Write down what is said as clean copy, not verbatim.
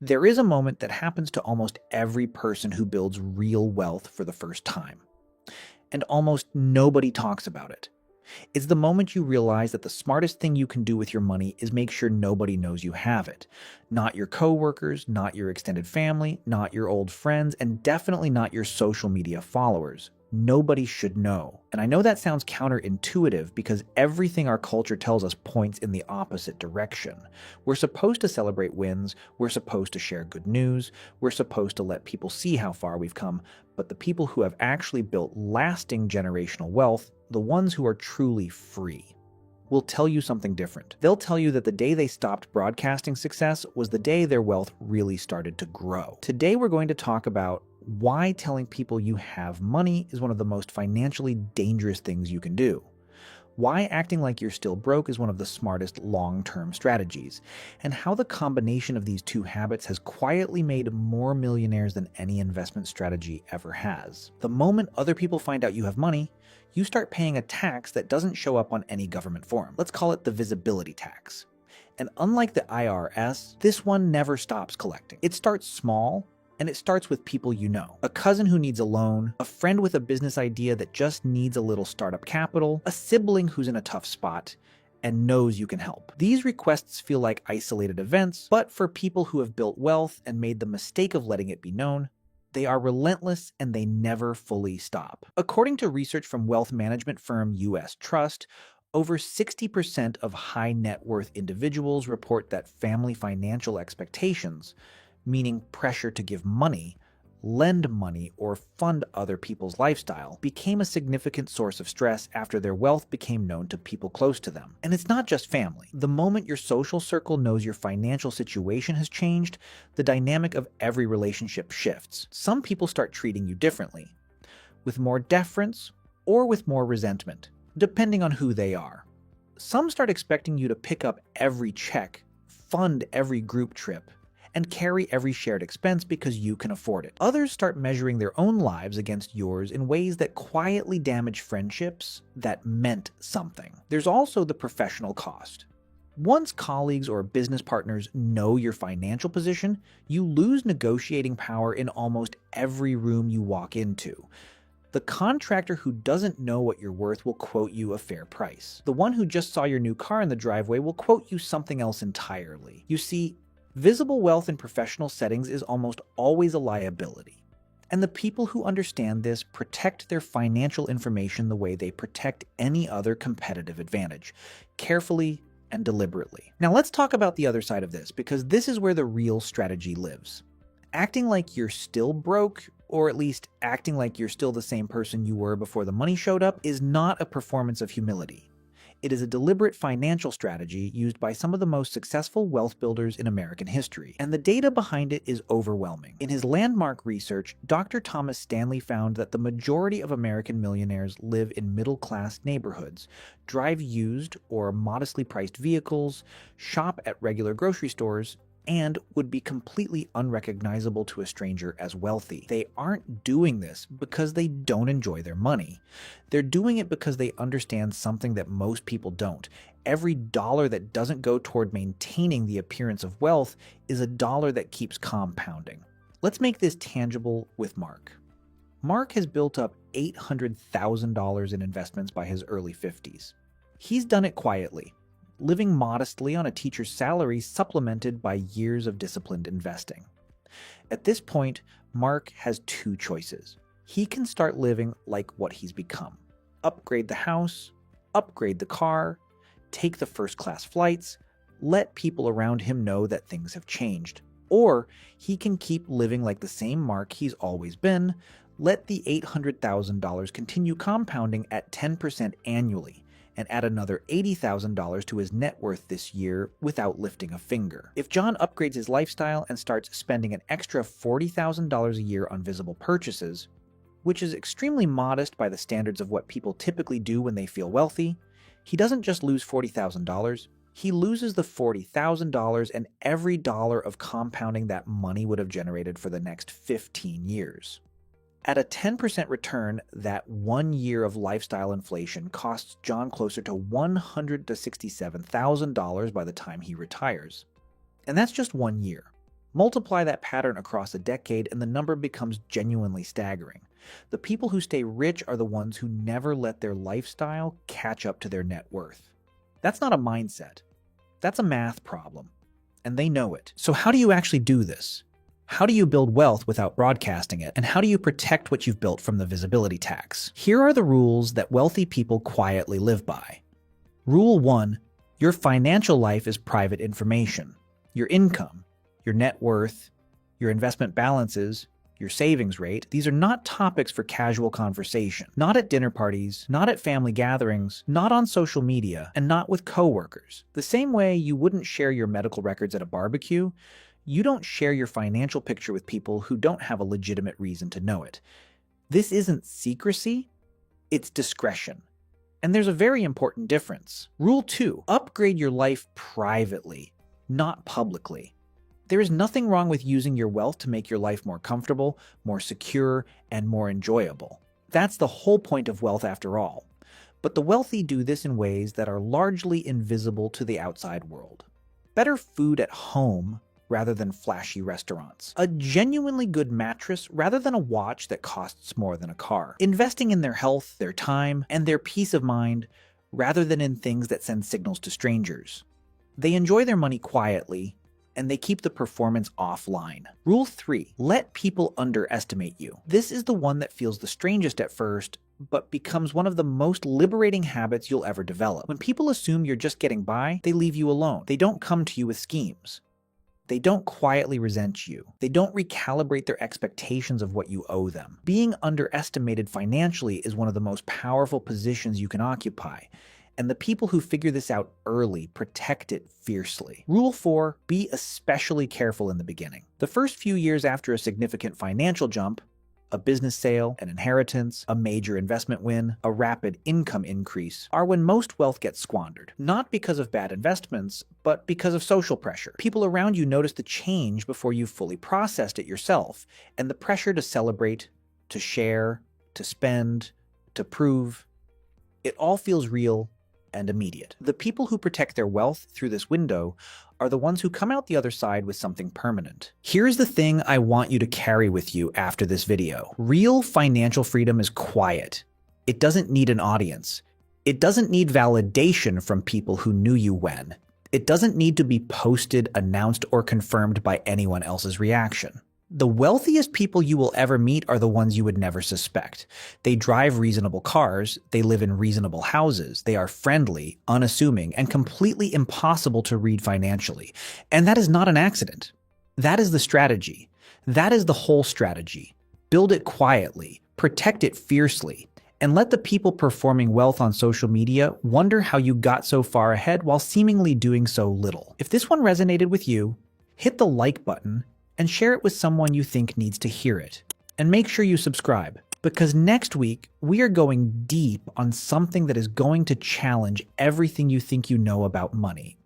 There is a moment that happens to almost every person who builds real wealth for the first time, and almost nobody talks about it. It's the moment you realize that the smartest thing you can do with your money is make sure nobody knows you have it. Not your coworkers, not your extended family, not your old friends, and definitely not your social media followers. Nobody should know. And I know that sounds counterintuitive because everything our culture tells us points in the opposite direction. We're supposed to celebrate wins, we're supposed to share good news, we're supposed to let people see how far we've come, but the people who have actually built lasting generational wealth, the ones who are truly free, will tell you something different. They'll tell you that the day they stopped broadcasting success was the day their wealth really started to grow. Today we're going to talk about why telling people you have money is one of the most financially dangerous things you can do, why acting like you're still broke is one of the smartest long-term strategies, and how the combination of these two habits has quietly made more millionaires than any investment strategy ever has. The moment other people find out you have money, you start paying a tax that doesn't show up on any government form. Let's call it the visibility tax. And unlike the IRS, this one never stops collecting. It starts small, and it starts with people you know. A cousin who needs a loan, a friend with a business idea that just needs a little startup capital, a sibling who's in a tough spot and knows you can help. These requests feel like isolated events, but for people who have built wealth and made the mistake of letting it be known, they are relentless and they never fully stop. According to research from wealth management firm US Trust, over 60% of high net worth individuals report that family financial expectations, meaning pressure to give money, lend money, or fund other people's lifestyle, became a significant source of stress after their wealth became known to people close to them. And it's not just family. The moment your social circle knows your financial situation has changed, the dynamic of every relationship shifts. Some people start treating you differently, with more deference or with more resentment, depending on who they are. Some start expecting you to pick up every check, fund every group trip, and carry every shared expense because you can afford it. Others start measuring their own lives against yours in ways that quietly damage friendships that meant something. There's also the professional cost. Once colleagues or business partners know your financial position, you lose negotiating power in almost every room you walk into. The contractor who doesn't know what you're worth will quote you a fair price. The one who just saw your new car in the driveway will quote you something else entirely. You see, visible wealth in professional settings is almost always a liability. And the people who understand this protect their financial information the way they protect any other competitive advantage, carefully and deliberately. Now let's talk about the other side of this, because this is where the real strategy lives. Acting like you're still broke, or at least acting like you're still the same person you were before the money showed up, is not a performance of humility. It is a deliberate financial strategy used by some of the most successful wealth builders in American history, and the data behind it is overwhelming. In his landmark research, Dr. Thomas Stanley found that the majority of American millionaires live in middle-class neighborhoods, drive used or modestly priced vehicles, shop at regular grocery stores, and would be completely unrecognizable to a stranger as wealthy. They aren't doing this because they don't enjoy their money. They're doing it because they understand something that most people don't. Every dollar that doesn't go toward maintaining the appearance of wealth is a dollar that keeps compounding. Let's make this tangible with Mark. Mark has built up $800,000 in investments by his early 50s. He's done it quietly, living modestly on a teacher's salary supplemented by years of disciplined investing. At this point, Mark has two choices. He can start living like what he's become. Upgrade the house, upgrade the car, take the first-class flights, let people around him know that things have changed. Or he can keep living like the same Mark he's always been, let the $800,000 continue compounding at 10% annually, and add another $80,000 to his net worth this year without lifting a finger. If John upgrades his lifestyle and starts spending an extra $40,000 a year on visible purchases, which is extremely modest by the standards of what people typically do when they feel wealthy, he doesn't just lose $40,000, he loses the $40,000 and every dollar of compounding that money would have generated for the next 15 years. At a 10% return, that 1 year of lifestyle inflation costs John closer to $167,000 by the time he retires. And that's just 1 year. Multiply that pattern across a decade and the number becomes genuinely staggering. The people who stay rich are the ones who never let their lifestyle catch up to their net worth. That's not a mindset. That's a math problem. And they know it. So how do you actually do this? How do you build wealth without broadcasting it? And how do you protect what you've built from the visibility tax? Here are the rules that wealthy people quietly live by. Rule 1. Your financial life is private information. Your income, your net worth, your investment balances, your savings rate, these are not topics for casual conversation. Not at dinner parties, not at family gatherings, not on social media, and not with coworkers. The same way you wouldn't share your medical records at a barbecue, you don't share your financial picture with people who don't have a legitimate reason to know it. This isn't secrecy, it's discretion. And there's a very important difference. Rule 2, upgrade your life privately, not publicly. There is nothing wrong with using your wealth to make your life more comfortable, more secure, and more enjoyable. That's the whole point of wealth after all. But the wealthy do this in ways that are largely invisible to the outside world. Better food at home rather than flashy restaurants. A genuinely good mattress rather than a watch that costs more than a car. Investing in their health, their time, and their peace of mind rather than in things that send signals to strangers. They enjoy their money quietly, and they keep the performance offline. Rule 3, let people underestimate you. This is the one that feels the strangest at first, but becomes one of the most liberating habits you'll ever develop. When people assume you're just getting by, they leave you alone. They don't come to you with schemes. They don't quietly resent you. They don't recalibrate their expectations of what you owe them. Being underestimated financially is one of the most powerful positions you can occupy. And the people who figure this out early protect it fiercely. Rule 4, be especially careful in the beginning. The first few years after a significant financial jump, a business sale, an inheritance, a major investment win, a rapid income increase, are when most wealth gets squandered. Not because of bad investments, but because of social pressure. People around you notice the change before you've fully processed it yourself, and the pressure to celebrate, to share, to spend, to prove, it all feels real and immediate. The people who protect their wealth through this window are the ones who come out the other side with something permanent. Here's the thing I want you to carry with you after this video. Real financial freedom is quiet. It doesn't need an audience. It doesn't need validation from people who knew you when. It doesn't need to be posted, announced, or confirmed by anyone else's reaction. The wealthiest people you will ever meet are the ones you would never suspect. They drive reasonable cars, they live in reasonable houses, they are friendly, unassuming, and completely impossible to read financially. And that is not an accident. That is the strategy. That is the whole strategy. Build it quietly, protect it fiercely, and let the people performing wealth on social media wonder how you got so far ahead while seemingly doing so little. If this one resonated with you, hit the like button and share it with someone you think needs to hear it. And make sure you subscribe, because next week we are going deep on something that is going to challenge everything you think you know about money.